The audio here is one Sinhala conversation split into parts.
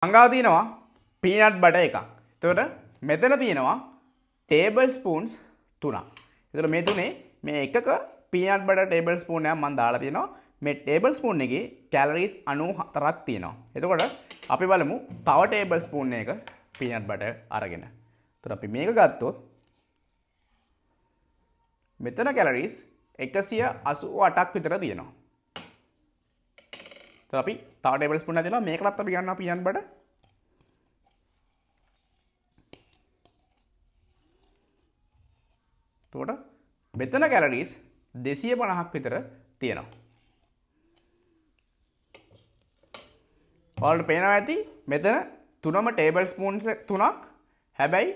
අංගාව තියෙනවා පීනට් බටර් එකක්. එතකොට මෙතන තියෙනවා ටේබල් ස්පූන්ස් 3ක්. එතකොට මේ තුනේ මේ එකක පීනට් බටර් ටේබල් ස්පූන් එකක් මම දාලා තියෙනවා. මේ ටේබල් ස්පූන් එකේ කැලරිස් 94ක් තියෙනවා. එතකොට අපි බලමු තව ටේබල් ස්පූන් එකක පීනට් බටර් අරගෙන. එතකොට අපි මේක ගත්තොත් මෙතන කැලරිස් 188ක් විතර තියෙනවා. එතකොට අපි තව ටේබල් ස්පූන් එකක් දෙනවා. මේකටත් අපි ගන්නවා පීනට් බටර්. එතකොට මෙතන කැලරිස් 250ක් විතර තියෙනවා. ඔයාලට පේනවා ඇති මෙතන තුනම ටේබල් ස්පූන්ස් තුනක්. හැබැයි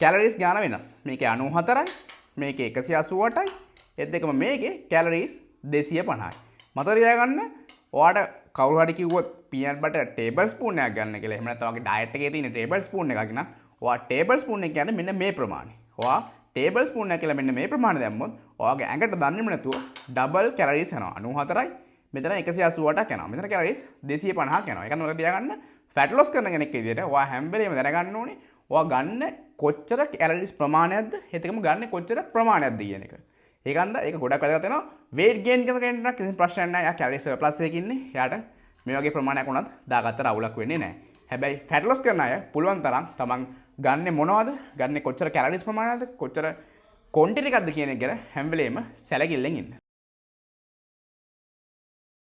කැලරිස් ගාන වෙනස්. මේකේ 94යි, මේකේ 188යි, ඒත් දෙකම මේකේ කැලරිස් 250යි. මතක තියාගන්න ඔයාට කවුරු හරි කිව්වොත් පීනට් බටර් ටේබල් ස්පූන් එකක් ගන්න කියලා. එහෙම නැත්නම් ඔයාගේ ඩයට් එකේ තියෙන ටේබල් ස්පූන් එකක් නම් ඔයා ටේබල් ස්පූන් එක කියන්නේ මෙන්න මේ ප්‍රමාණය. ඔයා ටේබල් ස්පූන් එක කියලා මෙන්න මේ ප්‍රමාණය දැම්මොත් ඔයාගේ ඇඟට දන්නේම නැතුව ඩබල් කැලරිස් යනවා. 94යි, මෙතන 188ක් යනවා. මෙතන කැලරිස් 250ක් යනවා. ඒක නෝර තියාගන්න ෆැට් ලොස් කරන කෙනෙක් විදිහට ඔයා හැම වෙලේම දැනගන්න ඕනේ ඔයා ගන්න කොච්චර කැලරිස් ප්‍රමාණයක්ද, ඒකම ගන්න කොච්චර ප්‍රමාණයක්ද කියන එක. ඒකන්ද ඒක ගොඩක් වැදගත් වෙනවා. weight gain කරන කෙනෙක් කිසිම ප්‍රශ්නයක් නැහැ. එයා කැලරිස් ප්ලස් එකකින් ඉන්නේ. එයාට මේ වගේ ප්‍රමාණයක් වුණත් දාගත්තට අවුලක් වෙන්නේ නැහැ. හැබැයි ෆැට් ලොස් කරන අය පුළුවන් තරම් තමන් ගන්නේ මොනවද, ගන්නේ කොච්චර කැලරිස් ප්‍රමාණයක්ද, කොච්චර ක්වොන්ටිටි එකක්ද කියන එක ගැන හැම වෙලේම සැලකිල්ලෙන් ඉන්න.